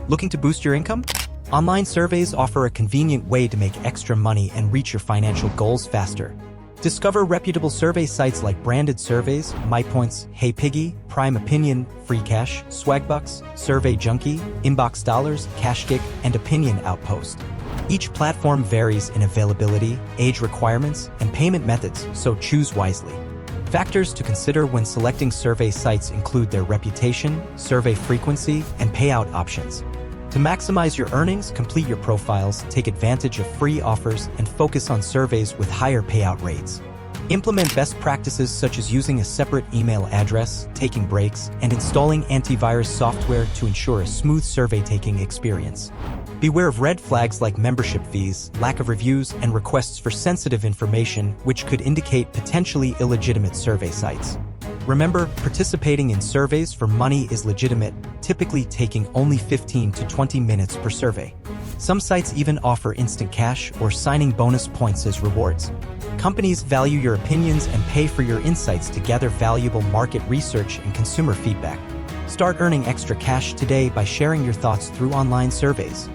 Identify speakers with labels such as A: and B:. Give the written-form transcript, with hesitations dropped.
A: Looking to boost your income? Online surveys offer a convenient way to make extra money and reach your financial goals faster. Discover reputable survey sites like Branded Surveys, MyPoints, HeyPiggy, Prime Opinion, FreeCash, Swagbucks, Survey Junkie, Inbox Dollars, CashGig, and Opinion Outpost. Each platform varies in availability, age requirements, and payment methods, so choose wisely. Factors to consider when selecting survey sites include their reputation, survey frequency, and payout options. To maximize your earnings, complete your profiles, take advantage of free offers, and focus on surveys with higher payout rates. Implement best practices such as using a separate email address, taking breaks, and installing antivirus software to ensure a smooth survey-taking experience. Beware of red flags like membership fees, lack of reviews, and requests for sensitive information, which could indicate potentially illegitimate survey sites. Remember, participating in surveys for money is legitimate, typically taking only 15 to 20 minutes per survey. Some sites even offer instant cash or signing bonus points as rewards. Companies value your opinions and pay for your insights to gather valuable market research and consumer feedback. Start earning extra cash today by sharing your thoughts through online surveys.